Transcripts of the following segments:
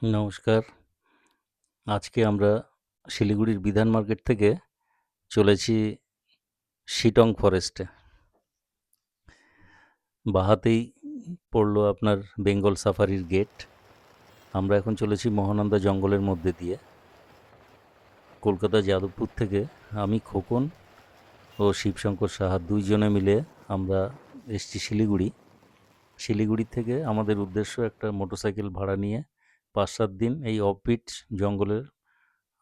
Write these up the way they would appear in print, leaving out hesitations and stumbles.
নমস্কার। আজকে আমরা শিলিগুড়ির বিধান মার্কেট থেকে চলেছি শিটং ফরেস্টে। বাহাতেই পড়লো আপনার বেঙ্গল সাফারির গেট। আমরা এখন চলেছি মহানন্দা জঙ্গলের মধ্যে দিয়ে। কলকাতা যাদবপুর থেকে আমি খোকন ও শিবশঙ্কর সাহা দুইজনে মিলে আমরা এসছি শিলিগুড়ি। শিলিগুড়ি থেকে আমাদের উদ্দেশ্য একটা মোটরসাইকেল ভাড়া নিয়ে 5-7 দিন এই অফবিট জঙ্গলের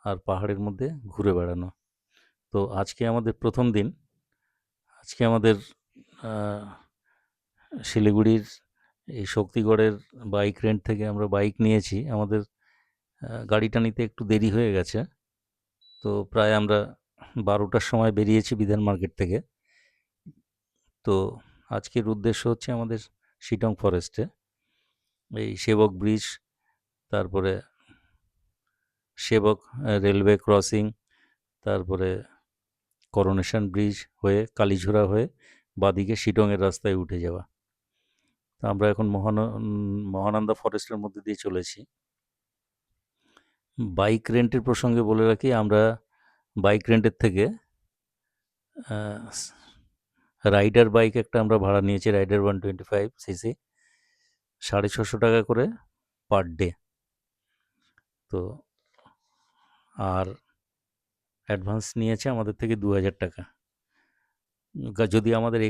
আর পাহাড়ের মধ্যে ঘুরে বেড়ানো। তো আজকে আমাদের প্রথম দিন। আজকে আমাদের শিলিগুড়ির এই শক্তিগড়ের বাইক রেন্ট থেকে আমরা বাইক নিয়েছি। আমাদের গাড়িটা নিতে একটু দেরি হয়ে গেছে। তো প্রায় আমরা 12টার সময় বেরিয়েছি বিধান মার্কেট থেকে। তো আজকের উদ্দেশ্য হচ্ছে আমাদের শিটং ফরেস্টে এই সেবক ব্রিজ, তারপরে সেবক রেলওয়ে ক্রসিং, তারপরে করোনেশন ব্রিজ হয়ে কালীঝোড়া হয়ে বাদিকে শিটংয়ের রাস্তায় উঠে যাওয়া। তো আমরা এখন মহানন্দা ফরেস্টের মধ্যে দিয়ে চলেছি। বাইক রেন্টের প্রসঙ্গে বলে রাখি, আমরা বাইক রেন্টের থেকে রাইডার বাইক একটা আমরা ভাড়া নিয়েছি, রাইডার 125cc, 650 টাকা করে পার ডে। তো আর অ্যাডভান্স নিয়েছে আমাদের থেকে 2000 টাকা। যদি আমাদের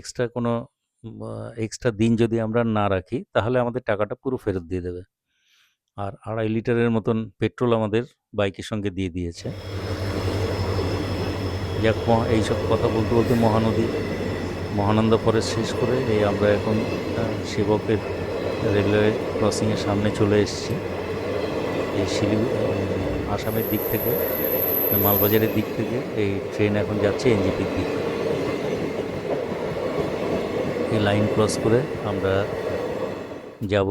এক্সট্রা দিন যদি আমরা না রাখি তাহলে আমাদের টাকাটা পুরো ফেরত দিয়ে দেবে। আর 2.5 লিটারের মতন পেট্রোল আমাদের বাইকের সঙ্গে দিয়ে দিয়েছে। যাক, এইসব কথা বলতে বলতে মহানন্দা ফরেস্ট শেষ করে এই আমরা এখন সেবকের রেলওয়ে ক্রসিংয়ের সামনে চলে এসেছি। এই আসামের দিক থেকে, মালবাজারের দিক থেকে এই ট্রেন এখন যাচ্ছে এনজেপির দিকে। এই লাইন ক্রস করে আমরা যাব,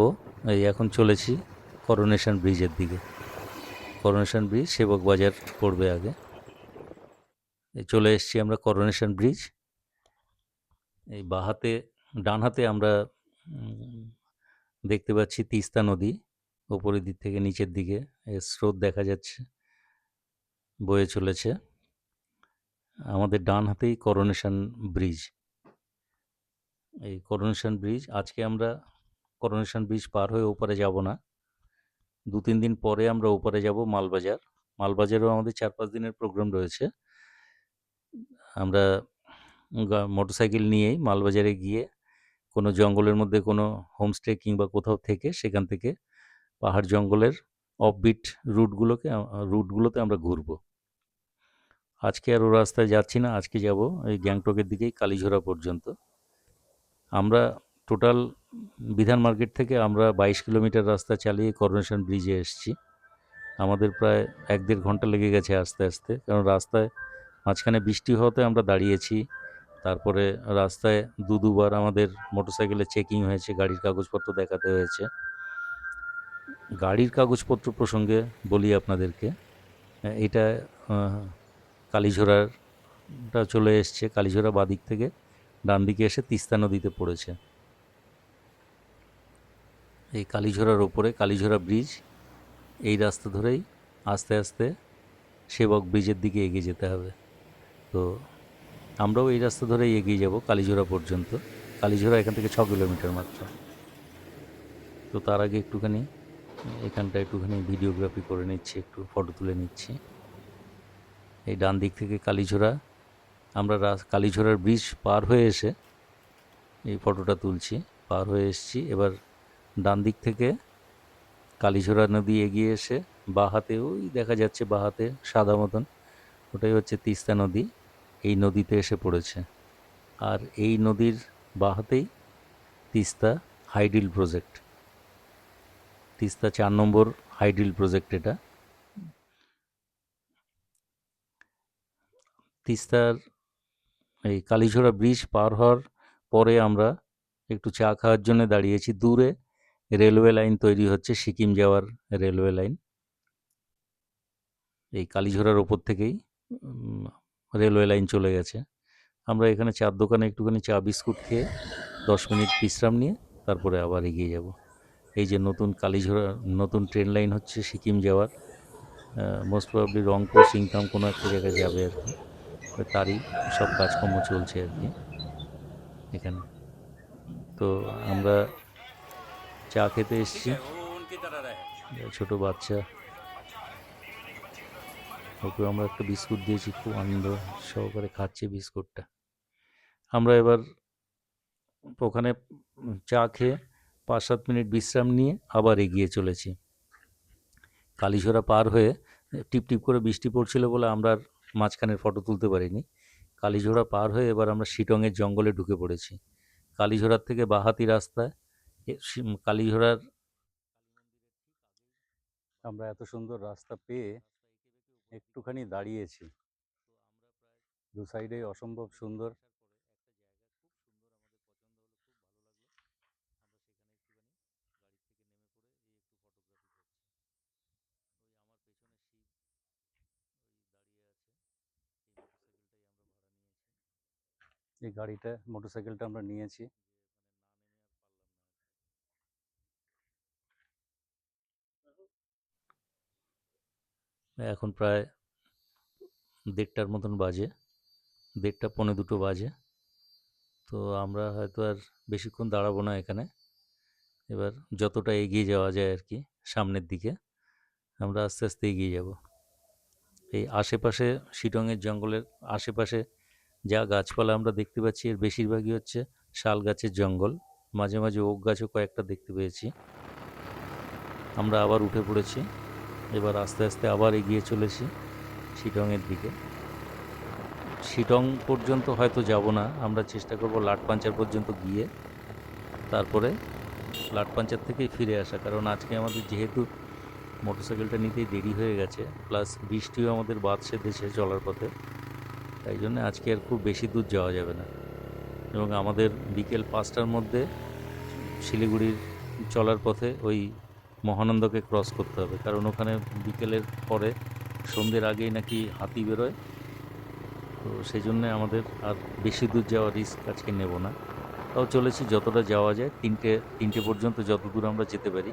এই এখন চলেছি করোনেশন ব্রিজের দিকে। করোনেশন ব্রিজ সেবক বাজার পড়বে আগে। চলে এসেছি আমরা করোনেশন ব্রিজ। এই ডান হাতে আমরা দেখতে পাচ্ছি তিস্তা নদী, ওপরের দিক থেকে নিচের দিকে এর স্রোত দেখা যাচ্ছে, বয়ে চলেছে। আমাদের ডান হাতেই করোনেশন ব্রিজ। এই করোনেশন ব্রিজ, আজকে আমরা করোনেশন ব্রিজ পার হয়ে ওপারে যাব না, 2-3 দিন পরে আমরা ওপারে যাব মালবাজার। মালবাজারেও আমাদের 4-5 দিনের প্রোগ্রাম রয়েছে। আমরা মোটরসাইকেল নিয়েই মালবাজারে গিয়ে কোনো জঙ্গলের মধ্যে কোনো হোমস্টে কিংবা কোথাও থেকে সেখান থেকে পাহাড় জঙ্গলের অফবিট রুটগুলোতে আমরা ঘুরব। আজকে আর ও রাস্তায় যাচ্ছি না, আজকে যাব এই গ্যাংটকের দিকেই কালীঝোড়া পর্যন্ত। আমরা টোটাল বিধান মার্কেট থেকে আমরা 22 কিলোমিটার রাস্তা চালিয়ে করোনেশন ব্রিজে এসেছি। আমাদের প্রায় 1-1.5 ঘন্টা লেগে গেছে আস্তে আস্তে, কারণ রাস্তায় মাঝখানে বৃষ্টি হওয়াতে আমরা দাঁড়িয়েছি। তারপরে রাস্তায় দুবার আমাদের মোটরসাইকেলের চেকিং হয়েছে, গাড়ির কাগজপত্র দেখাতে হয়েছে। গাড়ির কাগজপত্র প্রসঙ্গে বলি আপনাদেরকে, এটা কালীঝোড়াটা চলে এসছে। কালীঝোড়া বাদিক থেকে ডান দিকে এসে তিস্তা নদীতে পড়েছে। এই কালীঝোড়ার ওপরে কালীঝোড়া ব্রিজ, এই রাস্তা ধরেই আস্তে আস্তে সেবক ব্রিজের দিকে এগিয়ে যেতে হবে। তো আমরাও এই রাস্তা ধরেই এগিয়ে যাব কালীঝোড়া পর্যন্ত। কালীঝোড়া এখান থেকে 6 কিলোমিটার মাত্র। তো তার আগে এখানটা একটুখানি ভিডিওগ্রাফি করে নিচ্ছি, একটু ফটো তুলে নিচ্ছি। এই ডান দিক থেকে কালীঝোড়া, আমরা কালীঝোড়ার ব্রিজ পার হয়ে এসে এই ফটোটা তুলছি। পার হয়ে এসেছি, এবার ডান দিক থেকে কালীঝোড়া নদী এগিয়ে এসে বাহাতে ওই দেখা যাচ্ছে, বাহাতে সাদা মতন, ওটাই হচ্ছে তিস্তা নদী। এই নদীতে এসে পড়েছে। আর এই নদীর বাহাতেই তিস্তা হাইড্রিল প্রজেক্ট, তিস্তা 4 নম্বর হাইড্রিল প্রজেক্ট। এটা তিস্তার এই কালীঝোড়া ব্রিজ পার হওয়ার পরে আমরা একটু চা খাওয়ার জন্য দাঁড়িয়েছি। দূরে রেলওয়ে লাইন তৈরি হচ্ছে, সিকিম যাওয়ার রেলওয়ে লাইন। এই কালীঝোড়ার ওপর থেকেই রেলওয়ে লাইন চলে গেছে। আমরা এখানে চার দোকানে একটুখানি চা বিস্কুট খেয়ে 10 মিনিট বিশ্রাম নিয়ে তারপরে আবার এগিয়ে যাব। এই যে নতুন কালীঝোড়া নতুন ট্রেন লাইন হচ্ছে সিকিম যাওয়ার, মোস্ট প্রবাবলি রংপুর সিংতাম কোনো একটা জায়গায় যাবে আর কি, তারই সব কাজকর্ম চলছে আর কি এখানে। তো আমরা চা খেতে এসেছি, ছোট বাচ্চা ওকে আমরা একটা বিস্কুট দিয়েছি, খুব আনন্দ সহকারে খাচ্ছে বিস্কুটটা। আমরা এবার ওখানে চা খেয়ে 5-7 মিনিট বিশ্রাম নিয়ে আবার এগিয়ে চলেছি। কালীঝোড়া পার হয়ে টিপ টিপ করে বৃষ্টি পড়ছিল বলে আমরা আর মাঝখানের ফটো তুলতে পারিনি। কালীঝোড়া পার হয়ে এবার আমরা শিটংয়ের জঙ্গলে ঢুকে পড়েছি। কালীঝোড়ার থেকে বাঁহাতি রাস্তায় কালীঝোড়ার আমরা এত সুন্দর রাস্তা পেয়ে একটুখানি দাঁড়িয়েছি, দু সাইডে অসম্ভব সুন্দর। এই গাড়িটা মোটরসাইকেলটা আমরা নিয়েছি। এখন প্রায় 1:30টার মতন বাজে, 1:30 পৌনে 2 বাজে। তো আমরা হয়তো আর বেশিক্ষণ দাঁড়াবো না এখানে। এবার যতটা এগিয়ে যাওয়া যায় আর কি সামনের দিকে আমরা আস্তে আস্তে এগিয়ে যাব। এই আশেপাশে শিটংয়ের জঙ্গলের আশেপাশে যা গাছপালা আমরা দেখতে পাচ্ছি এর বেশিরভাগই হচ্ছে শাল গাছের জঙ্গল, মাঝে মাঝে ওক গাছও কয়েকটা দেখতে পেয়েছি। আমরা আবার উঠে পড়েছি, এবার আস্তে আস্তে আবার এগিয়ে চলেছি শিটংয়ের দিকে। শিটং পর্যন্ত হয়তো যাব না, আমরা চেষ্টা করব লাটপাঞ্চার পর্যন্ত গিয়ে তারপরে লাটপাঞ্চার থেকেই ফিরে আসা, কারণ আজকে আমাদের যেহেতু মোটরসাইকেলটা নিতেই দেরি হয়ে গেছে, প্লাস বৃষ্টিও আমাদের বাদ সেধেছে চলার পথে, তাই জন্য আজকে আর খুব বেশি দূর যাওয়া যাবে না। এবং আমাদের বিকেল 5টার মধ্যে শিলিগুড়ির চলার পথে ওই মহানন্দকে ক্রস করতে হবে, কারণ ওখানে বিকেলের পরে সন্ধ্যের আগেই নাকি হাতি বেরোয়। তো সেই জন্যে আমাদের আর বেশি দূর যাওয়ার রিস্ক আজকে নেব না। তাও চলেছি যতটা যাওয়া যায়, 3টে পর্যন্ত যত দূর আমরা যেতে পারি,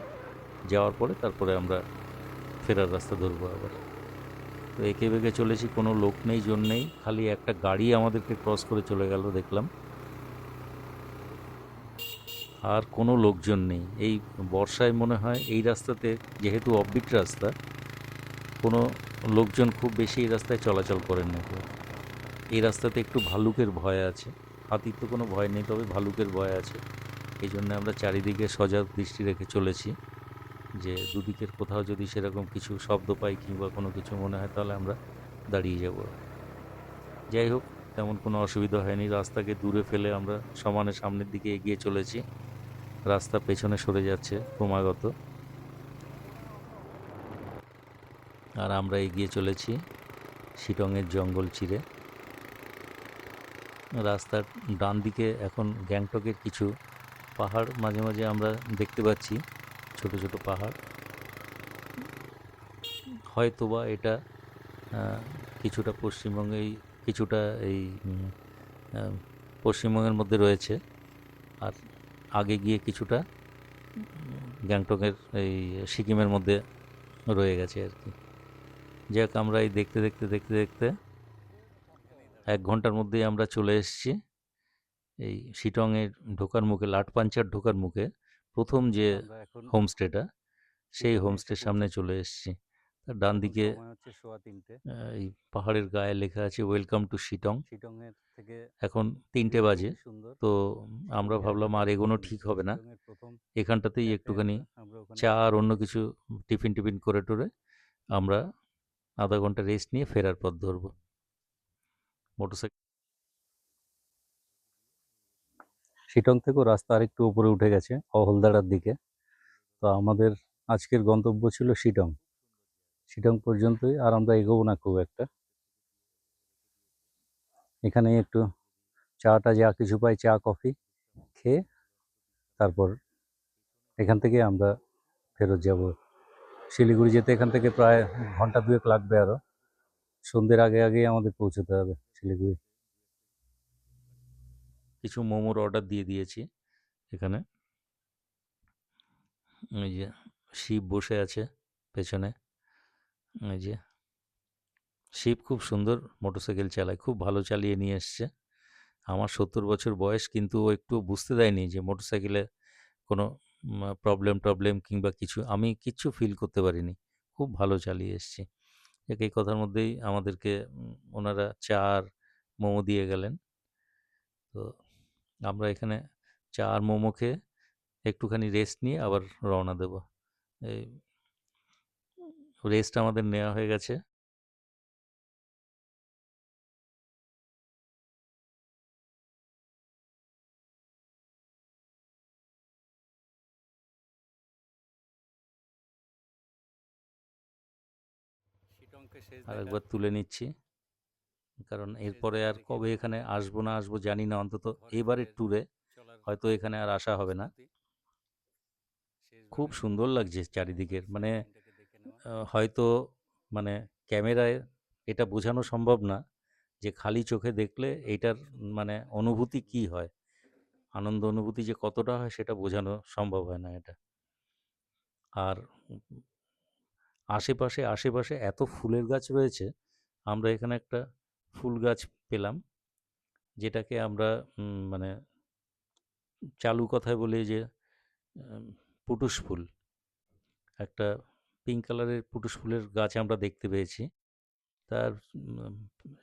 যাওয়ার পরে তারপরে আমরা ফেরার রাস্তা ধরবো আবার। তো এঁকে বেঁকে চলেছি, কোনো লোক নেই, জন নেই, খালি একটা গাড়ি আমাদেরকে ক্রস করে চলে গেল দেখলাম, আর কোনো লোকজন নেই। এই বর্ষায় মনে হয় এই রাস্তাতে, যেহেতু অফবিট রাস্তা, কোনো লোকজন খুব বেশি এই রাস্তায় চলাচল করেন না কেউ। এই রাস্তাতে একটু ভালুকের ভয় আছে, হাতির তো কোনো ভয় নেই, তবে ভালুকের ভয় আছে। এই জন্য আমরা চারিদিকে সজাগ দৃষ্টি রেখে চলেছি, যে দুদিকের কোথাও যদি সেরকম কিছু শব্দ পাই কিংবা কোনো কিছু মনে হয় তাহলে আমরা দাঁড়িয়ে যাব। যাই হোক, তেমন কোনো অসুবিধা হয়নি, রাস্তাকে দূরে ফেলে আমরা সমানে সামনের দিকে এগিয়ে চলেছি। রাস্তা পেছনে সরে যাচ্ছে ক্রমাগত, আর আমরা এগিয়ে চলেছি শিটংয়ের জঙ্গল চিরে। রাস্তার ডান দিকে এখন গ্যাংটকের কিছু পাহাড় মাঝে মাঝে আমরা দেখতে পাচ্ছি, ছোট ছোট পাহাড়। হয়তোবা এটা কিছুটা পশ্চিমবঙ্গেই, কিছুটা এই পশ্চিমবঙ্গের মধ্যে রয়েছে, আর আগে গিয়ে কিছুটা গ্যাংটকের এই সিকিমের মধ্যে রয়ে গেছে আর কি। যাক, আমরা এই দেখতে দেখতে দেখতে দেখতে 1 ঘন্টার মধ্যেই আমরা চলে এসেছি এই শিটংয়ের ঢোকার মুখে, লাটপাঞ্চার ঢোকার মুখে প্রথম যে হোমস্টেটা, সেই হোমস্টের সামনে চলে এসেছি। তার ডান দিকে এই পাহাড়ের গায়ে লেখা আছে ওয়েলকাম টু শিটং। এখন 3টে বাজে, তো আমরা ভাবলাম আর এগোনো ঠিক হবে না, এখানটাতেই একটুখানি চা আর অন্য কিছু টিফিন টিফিন করে টোরে আমরা আধা ঘন্টা রেস্ট নিয়ে ফেরার পথ ধরবো। মোটরসাইকেল শিটং থেকেও রাস্তা আরেকটু উপরে উঠে গেছে অহলদারার দিকে। তো আমাদের আজকের গন্তব্য ছিল শিটং, শিটং পর্যন্তই, আর আমরা এগোবো না খুব একটা। এখানে একটু চাটা যা কিছু পাই, চা কফি খেয়ে তারপর এখান থেকে আমরা ফেরত যাব। শিলিগুড়ি যেতে এখান থেকে প্রায় ঘন্টা 2 লাগবে, আরও সন্ধ্যের আগে আগেই আমাদের পৌঁছতে হবে শিলিগুড়ি। কিছু মোমোর অর্ডার দিয়ে দিয়েছি এখানে। এই যে শিব বসে আছে পেছনে। এই যে শিব খুব সুন্দর মোটরসাইকেল চালায়, খুব ভালো চালিয়ে নিয়ে এসছে। আমার 70 বছর বয়স, কিন্তু ও একটু বুঝতে দেয়নি যে মোটরসাইকেলে কোনো প্রবলেম কিংবা কিছু, আমি কিচ্ছু ফিল করতে পারিনি। খুব ভালো চালিয়ে এসছি। এই কথার মধ্যেই আমাদেরকে ওনারা চা আর মোমো দিয়ে গেলেন। তো আমরা এখানে চা আর মোমো খেয়ে একটুখানি রেস্ট নিয়ে আবার রওনা দেব। এই রেস্ট আমাদের নেওয়া হয়ে গেছে। আর একবার তুলে নিচ্ছি, কারণ এরপরে আর কবে এখানে আসবো না আসবো জানি না, অন্তত এবারের ট্যুরে হয়তো এখানে আর আসা হবে না। খুব সুন্দর লাগছে চারিদিকের, মানে হয়তো মানে ক্যামেরায় এটা বোঝানো সম্ভব না যে খালি চোখে দেখলে এইটার মানে অনুভূতি কি হয়, আনন্দ অনুভূতি যে কতটা হয় সেটা বোঝানো সম্ভব হয় না এটা। আর আশেপাশে আশেপাশে এত ফুলের গাছ রয়েছে। আমরা এখানে একটা ফুল গাছ পেলাম, যেটাকে আমরা মানে চালু কথায় বলি যে উম, পুটুস ফুল। একটা পিঙ্ক কালারের পুটুস ফুলের গাছ আমরা দেখতে পেয়েছি। তার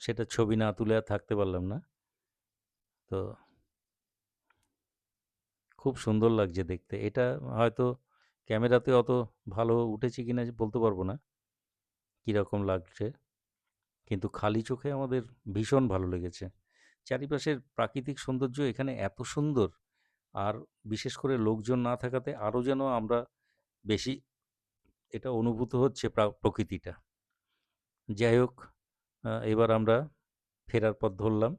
সেটা ছবি না তুলে আর থাকতে পারলাম না। তো খুব সুন্দর লাগছে দেখতে এটা। হয়তো ক্যামেরাতে অত ভালো উঠেছে কিনা বলতে পারবো না কীরকম লাগছে, কিন্তু খালি চোখে আমাদের ভীষণ ভালো লেগেছে। চারিপাশের প্রাকৃতিক সৌন্দর্য এখানে এত সুন্দর, আর বিশেষ করে লোকজন না থাকাতে আরও যেন আমরা বেশি এটা অনুভূত হচ্ছে প্রকৃতিটা। যাই হোক, এবার আমরা ফেরার পথ ধরলাম।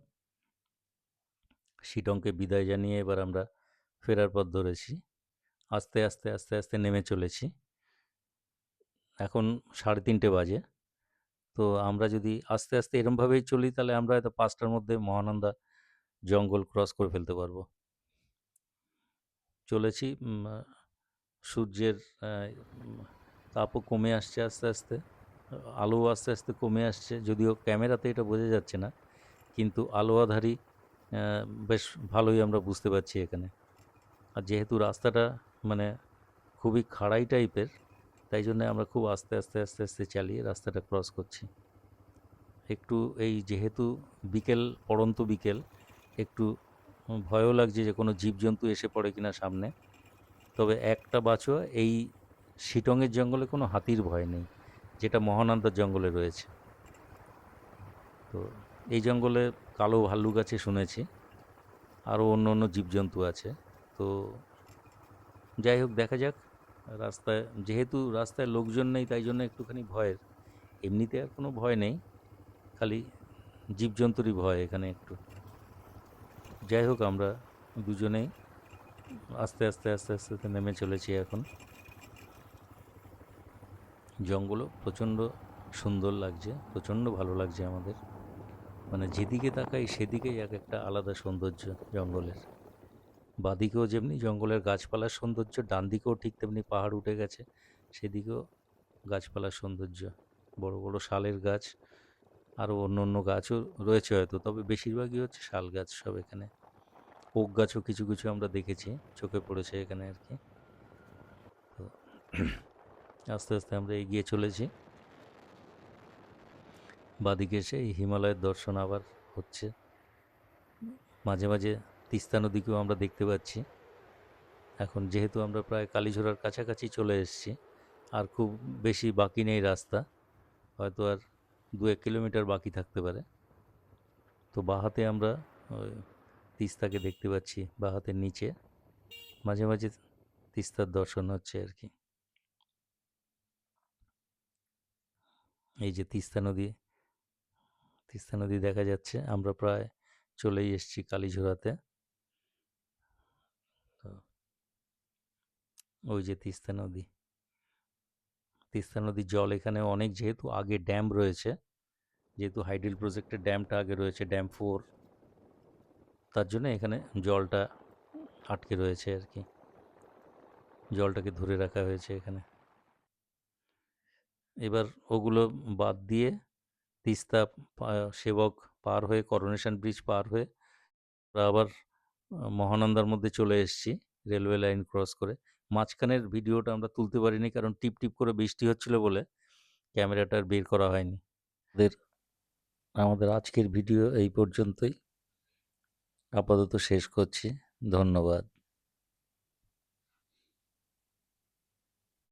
শিটংকে বিদায় জানিয়ে এবার আমরা ফেরার পথ ধরেছি। আস্তে আস্তে আস্তে আস্তে নেমে চলেছি। এখন 3:30 বাজে। তো আমরা যদি আস্তে আস্তে এরমভাবেই চলি তাহলে আমরা হয়তো 5টার মধ্যে মহানন্দা জঙ্গল ক্রস করে ফেলতে পারবো। চলেছি, সূর্যের তাপও কমে আসছে আস্তে আস্তে, আলো আস্তে আস্তে কমে আসছে, যদিও ক্যামেরাতে এটা বোঝা যাচ্ছে না, কিন্তু আলো আঁধারি বেশ ভালোই আমরা বুঝতে পারছি এখানে। আর যেহেতু রাস্তাটা মানে খুবই খাড়াই টাইপের, তাই জন্য আমরা খুব আস্তে আস্তে আস্তে আস্তে চালিয়ে রাস্তাটা ক্রস করছি। একটু এই যেহেতু বিকেল, পড়ন্ত বিকেল, একটু ভয়ও লাগছে যে কোনো জীবজন্তু এসে পড়ে কিনা সামনে। তবে একটা বাঁচোয়া, এই শিটংয়ের জঙ্গলে কোনো হাতির ভয় নেই, যেটা মহানন্দার জঙ্গলে রয়েছে। তো এই জঙ্গলে কালো ভাল্লুক আছে শুনেছি, আরও অন্য অন্য জীবজন্তু আছে। তো যাই হোক, দেখা যাক। রাস্তায় যেহেতু রাস্তায় লোকজন নেই তাই জন্য একটুখানি ভয়ের, এমনিতে আর কোনো ভয় নেই, খালি জীবজন্তুরই ভয় এখানে একটু। যাই হোক, আমরা দুজনেই আস্তে আস্তে আস্তে আস্তে নেমে চলেছি এখন। জঙ্গলও প্রচণ্ড সুন্দর লাগছে, প্রচণ্ড ভালো লাগছে আমাদের, মানে যেদিকে তাকাই সেদিকেই এক একটা আলাদা সৌন্দর্য জঙ্গলের। বাঁদিকেও যেমনি জঙ্গলের গাছপালার সৌন্দর্য, ডান দিকেও ঠিক তেমনি পাহাড় উঠে গেছে, সেদিকেও গাছপালার সৌন্দর্য, বড় বড় শালের গাছ, আরও অন্য অন্য গাছও রয়েছে হয়তো, তবে বেশিরভাগই হচ্ছে শাল গাছ সব এখানে। ওক গাছও কিছু কিছু আমরা দেখেছি, চোখে পড়েছে এখানে আর কি। তো আস্তে আস্তে আমরা এগিয়ে চলেছি। বাদিকে এসে এই হিমালয়ের দর্শন আবার হচ্ছে। মাঝে মাঝে তিস্তা নদীকেও আমরা দেখতে পাচ্ছি। এখন যেহেতু আমরা প্রায় কালীঝোড়ার কাছাকাছি চলে এসেছি, আর খুব বেশি বাকি নেই রাস্তা, হয়তো আর 2-1 কিলোমিটার বাকি থাকতে পারে। তো বাঁ হাতে আমরা ওই তিস্তাকে দেখতে পাচ্ছি, বাঁ হাতের নিচে মাঝে মাঝে তিস্তার দর্শন হচ্ছে আর কি। এই যে তিস্তা নদী, তিস্তা নদী দেখা যাচ্ছে। আমরা প্রায় চলেই এসেছি কালীঝোড়াতে। তো ওই যে তিস্তা নদী, তিস্তা নদীর জল এখানে অনেক, যেহেতু আগে ড্যাম রয়েছে, যেহেতু হাইডেল প্রজেক্টের ড্যামটা আগে রয়েছে, ড্যাম 4, তার জন্য এখানে জলটা আটকে রয়েছে আর কি। জলটাকে ধরে রাখা হয়েছে এখানে। এবার ওগুলো বাদ দিয়ে তিস্তা সেবক পার হয়ে, করোনেশন ব্রিজ পার হয়ে আমরা আবার মহানন্দার মধ্যে চলে এসেছি রেলওয়ে লাইন ক্রস করে। মাঝখানের ভিডিওটা আমরা তুলতে পারিনি, কারণ টিপ টিপ করে বৃষ্টি হচ্ছিল বলে ক্যামেরাটা আর বের করা হয়নি। আমাদের আজকের ভিডিও এই পর্যন্তই, আপাতত শেষ করছি। ধন্যবাদ।